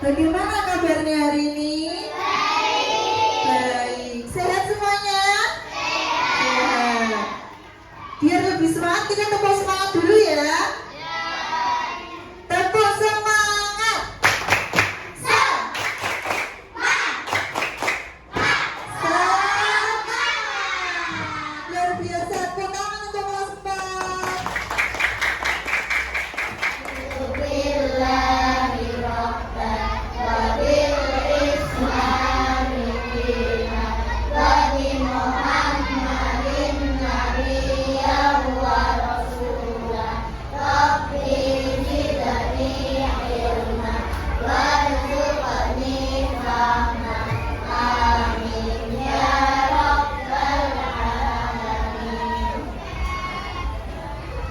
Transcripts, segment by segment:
Bagaimana kabarnya hari ini? Baik. Sehat semuanya? Sehat. Biar lebih semangat, kita tepuk semangat dulu ya. Tepuk semangat. Semangat. Luar biasa. Tepuk tangan untuk kelas 4.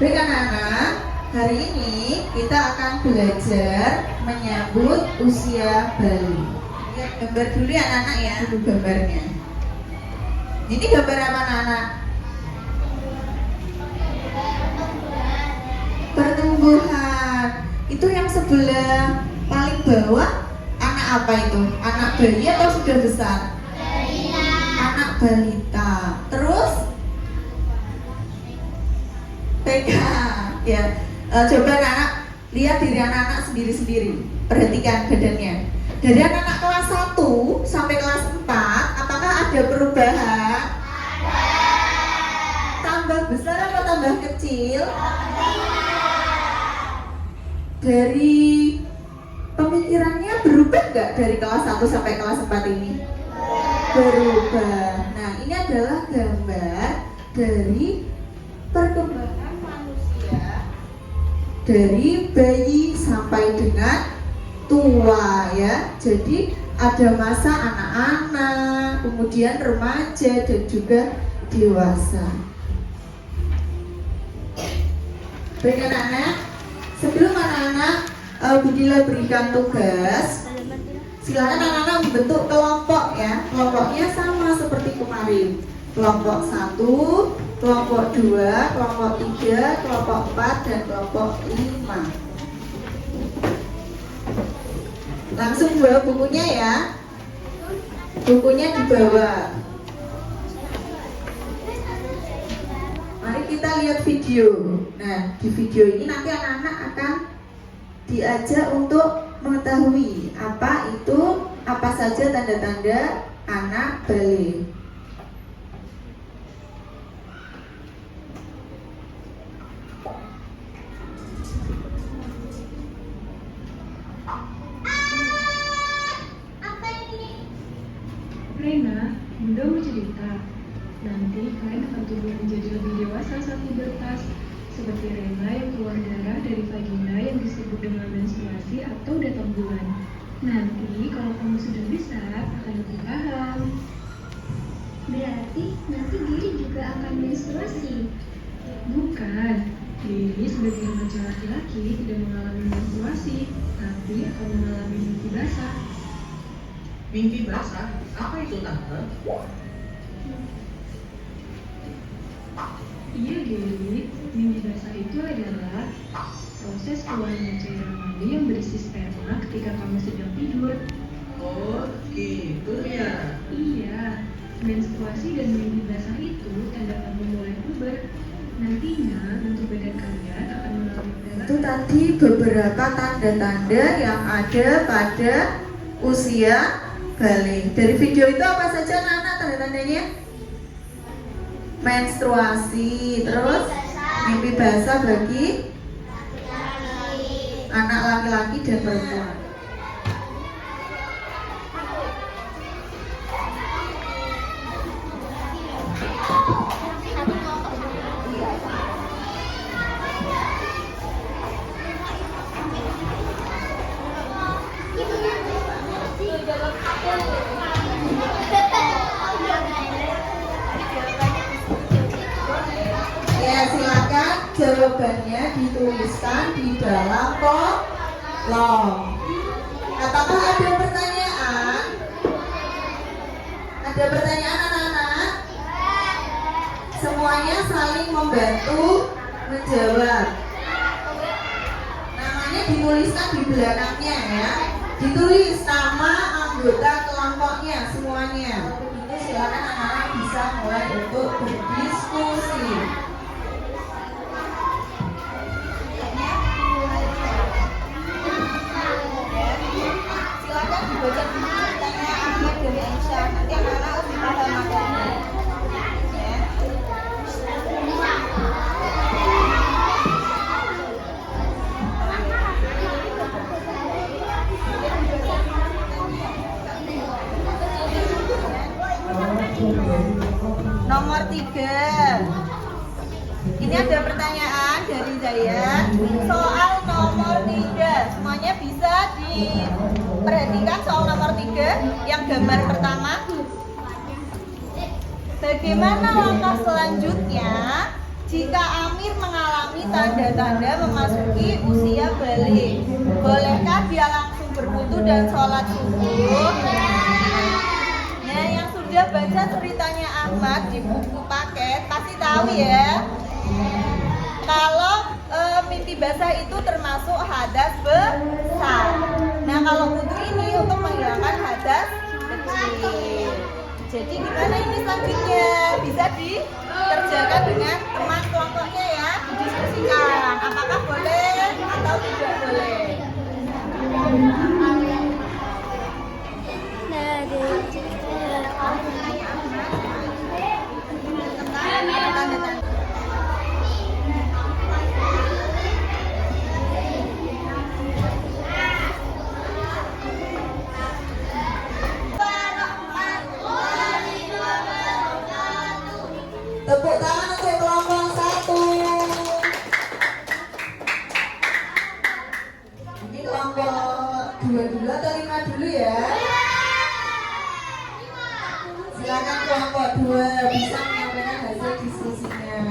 Baik anak-anak, hari ini kita akan belajar menyambut usia bayi. Lihat gambar dulu ya anak-anak ya, dulu gambarnya. Ini gambar apa anak-anak? Pertumbuhan. Itu yang sebelah paling bawah, anak apa itu? Anak bayi atau sudah besar? Anak balita. Terus TK ya. Coba anak lihat diri anak-anak sendiri-sendiri. Perhatikan badannya. Dari anak-anak kelas 1 sampai kelas 4, apakah ada perubahan? Tambah besar atau tambah kecil? Dari pemikirannya berubah nggak dari kelas 1 sampai kelas 4 ini? Berubah. Nah, ini adalah gambar dari perkembangan manusia dari bayi sampai dengan tua ya. Jadi ada masa anak-anak, kemudian remaja dan juga dewasa. Baik anak-anak, sebelum anak-anak Budila berikan tugas, silakan anak-anak membentuk kelompok ya. Kelompoknya sama seperti kemarin. Kelompok 1, kelompok 2, kelompok 3, kelompok 4, dan kelompok 5. Langsung bawa bukunya ya. Bukunya dibawa. Mari kita lihat video. Nah, di video ini nanti anak-anak akan diajak untuk mengetahui apa saja tanda-tanda anak balik. Rena, Bunda mau cerita. Nanti kalian akan tumbuh menjadi lebih dewasa saat pubertas. Seperti Rena yang keluar darah dari vagina yang disebut dengan menstruasi atau datang bulan. Nanti kalau kamu sudah besar akan lebih paham. Berarti nanti Giri juga akan menstruasi. Bukan, Diri sebagai remaja laki-laki tidak mengalami menstruasi, tapi akan mengalami mimpi basah. Mimpi basah? Apa itu tante? Iya Giri, mimpi basah itu adalah proses keluarnya cairan mani yang berisi sperma ketika kamu sedang tidur. Oh gitu ya. Iya, menstruasi dan mimpi basah itu tanda kamu mulai puber. Nantinya bentuk badan kalian akan mengalami Itu perubahan. tadi beberapa tanda-tanda yang ada pada usia balik. Dari video itu apa saja anak-anak tanda-tandanya? Menstruasi, terus mimpi basah bagi anak laki-laki dan perempuan. Ya, silakan jawabannya dituliskan di dalam kolom. Apakah ada pertanyaan? Ada pertanyaan anak-anak? Semuanya saling membantu menjawab. Namanya dituliskan di belakangnya ya. Ditulis nama anggota kelompoknya semuanya. Begitu silakan anak-anak bisa mulai untuk berdiskusi. Silakan dibaca dulu ceritanya Ahmad dari Aisyah. Nanti anak-anak lebih paham materinya. Ya. Nomor 3. Ini ada pertanyaan dari Zayan. Soal nomor 3. Semuanya bisa diperhatikan soal nomor 3 yang gambar pertama. Bagaimana langkah selanjutnya jika Amir mengalami tanda-tanda memasuki usia balik? Bolehkah dia langsung berwudu dan sholat subuh? Nah, yang sudah baca ceritanya Ahmad di buku paket pasti tahu ya. Kalau mimpi basah itu termasuk hadas besar. Nah, kalau wudu ini untuk menghilangkan hadas kecil. Jadi gimana ini selanjutnya? Bisa dikerjakan dengan teman kelompoknya ya, didiskusikan. Apakah boleh atau tidak boleh? Tepuk tangan untuk kelompok 1. Ini kelompok 2 dulu atau 5 dulu ya? Silakan kelompok 2 bisa menyampaikan hasil diskusinya.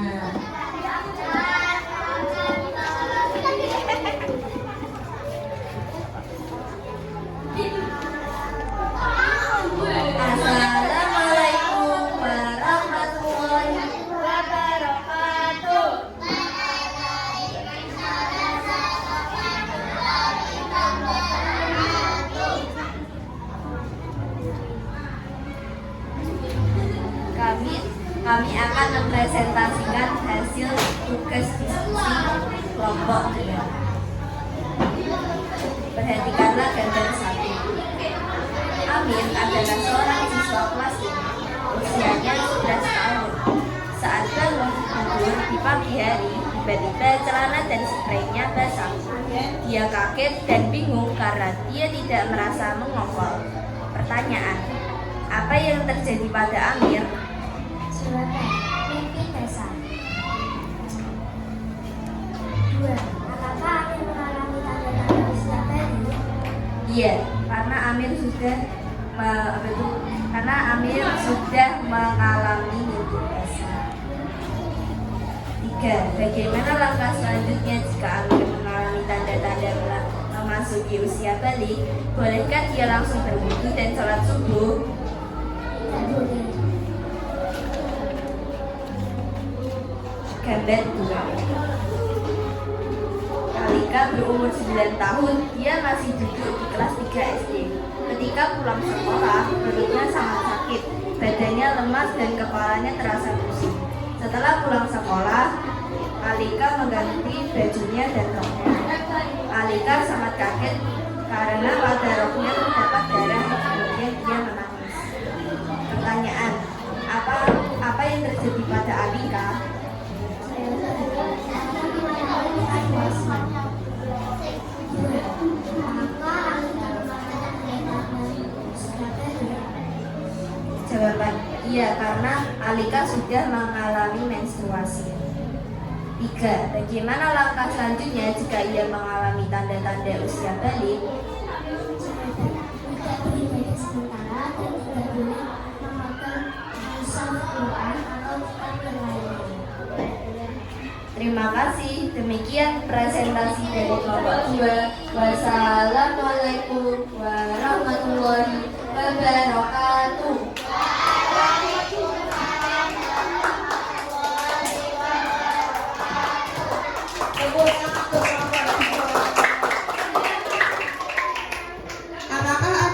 Assalamualaikum warahmatullahi wabarakatuh. Kami akan mempresentasikan hasil tugas diskusi kelompok 2. Perhatikanlah gambar 1. Amir adalah seorang siswa kelas 5. Usianya 11 tahun. Saat bangun tidur di pagi hari, tiba-tiba celana dan spraynya basah. Dia kaget dan bingung karena dia tidak merasa mengokol. Pertanyaan, apa yang terjadi pada Amir? Jawaban, mimpi basah. 2. Apakah Amir mengalami tanda-tanda usia baru? Iya, karena Amir sudah mengalami mimpi basah. 3. Bagaimana langkah selanjutnya jika Amir mengalami tanda-tanda memasuki usia balik? Bolehkah dia langsung berwudu dan sholat subuh? Tidak boleh. Gambar 2. Alika berumur 9 tahun, dia masih duduk di kelas 3 SD. Ketika pulang sekolah, perutnya sangat sakit, badannya lemas dan kepalanya terasa pusing. Setelah pulang sekolah, Alika mengganti bajunya dan roknya. Alika sangat kaget karena pada roknya terdapat darah, kemudian dia menangis. Pertanyaan, apa yang terjadi pada Alika? Jawaban, iya, karena Alika sudah mengalami menstruasi. 3. Bagaimana langkah selanjutnya jika ia mengalami tanda-tanda usia balik? Tidak beribadah sementara dan tidak boleh memakan mushaf Quran atau kitab yang lainnya. Terima kasih. Demikian presentasi dari kelompok 2. Wassalamualaikum warahmatullahi wabarakatuh.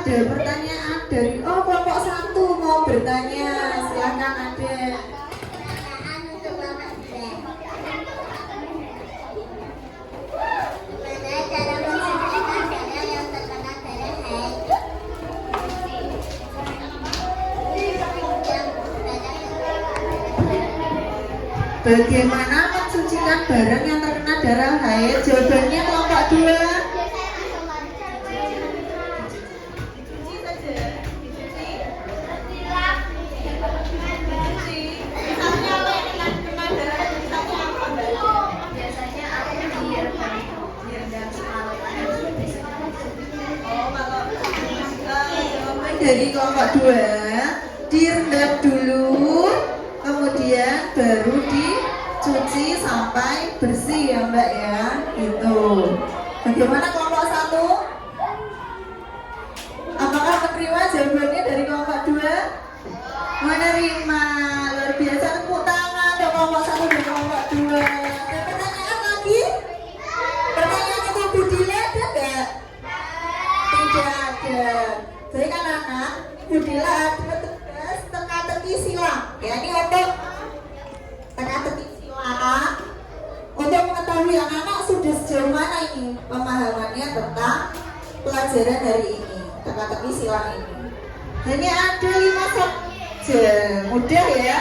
ada pertanyaan dari kelompok 1 mau bertanya, silakan ada. Pertanyaan untuk Bapak Glenn. Gimana cara menceritakan darah yang terkena darah haid? Bagaimana mensucikan barang yang terkena darah haid? Jawabannya kelompok 2. Biasanya aku direndam Jawaban dari kelompok 2 direndam dulu, kemudian baru dicuci sampai bersih ya Mbak ya, gitu. Bagaimana kelompok 1? Apakah menerima jawabannya dari kelompok 2? Menerima, luar biasa, tepuk tangan untuk kelompok 1 dan kelompok 2. Ada pertanyaan lagi? Pertanyaan itu Budila ada nggak? Tidak ada. Jadi kan anak, Budila ada tugas teka-teki silang. Ya ini untuk teka-teki silang. Untuk mengetahui anak-anak sudah sejauh mana ini pemahamannya tentang pelajaran hari ini, teka-teki silang ini. Ini ada 5 saja, mudah ya.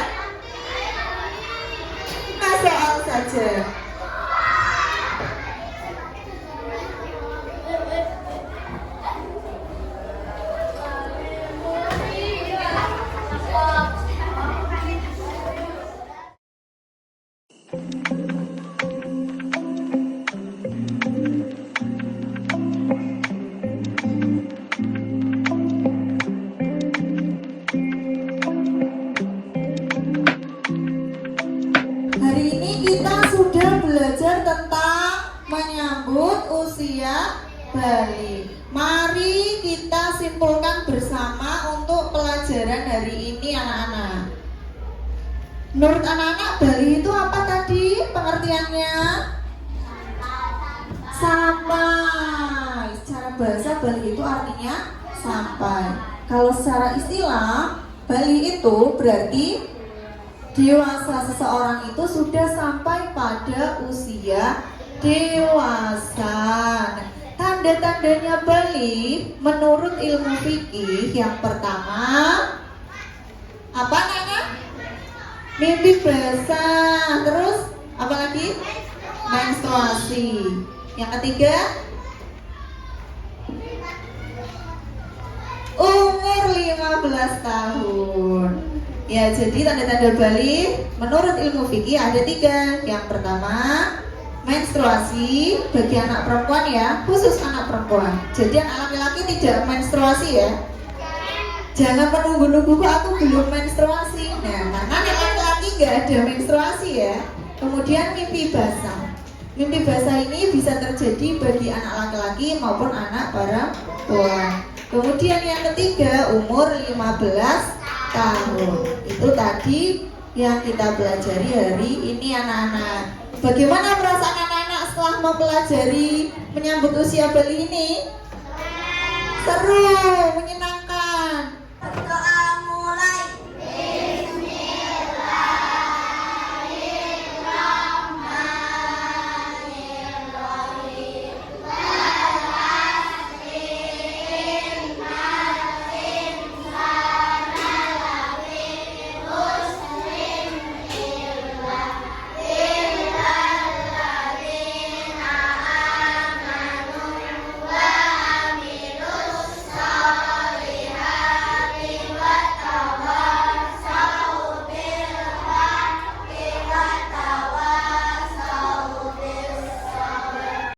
5 soal saja. Hari ini kita sudah belajar tentang menyambut usia balik. Mari kita simpulkan bersama untuk pelajaran hari ini anak-anak. Menurut anak-anak, Bali itu apa tadi pengertiannya? Sampai. Secara bahasa Bali itu artinya sampai. Kalau secara istilah, Bali itu berarti dewasa. Seseorang itu sudah sampai pada usia dewasa. Tanda-tandanya balik menurut ilmu fikih yang pertama apa Nana? Mimpi basah. Terus apa lagi? Menstruasi. Yang ketiga umur 15 tahun. Ya, jadi tanda-tanda balik menurut ilmu fikih ada 3. Yang pertama menstruasi bagi anak perempuan ya, khusus anak perempuan. Jadi anak laki-laki tidak menstruasi ya. Jangan menunggu-nunggu kok aku belum menstruasi. Nah, karena anak laki-laki nggak ada menstruasi ya. Kemudian mimpi basah. Mimpi basah ini bisa terjadi bagi anak laki-laki maupun anak perempuan. Kemudian yang ketiga umur 15 tahun. Itu tadi yang kita pelajari hari ini anak-anak. Bagaimana perasaan anak-anak setelah mempelajari menyambut usia balik ini? Seru,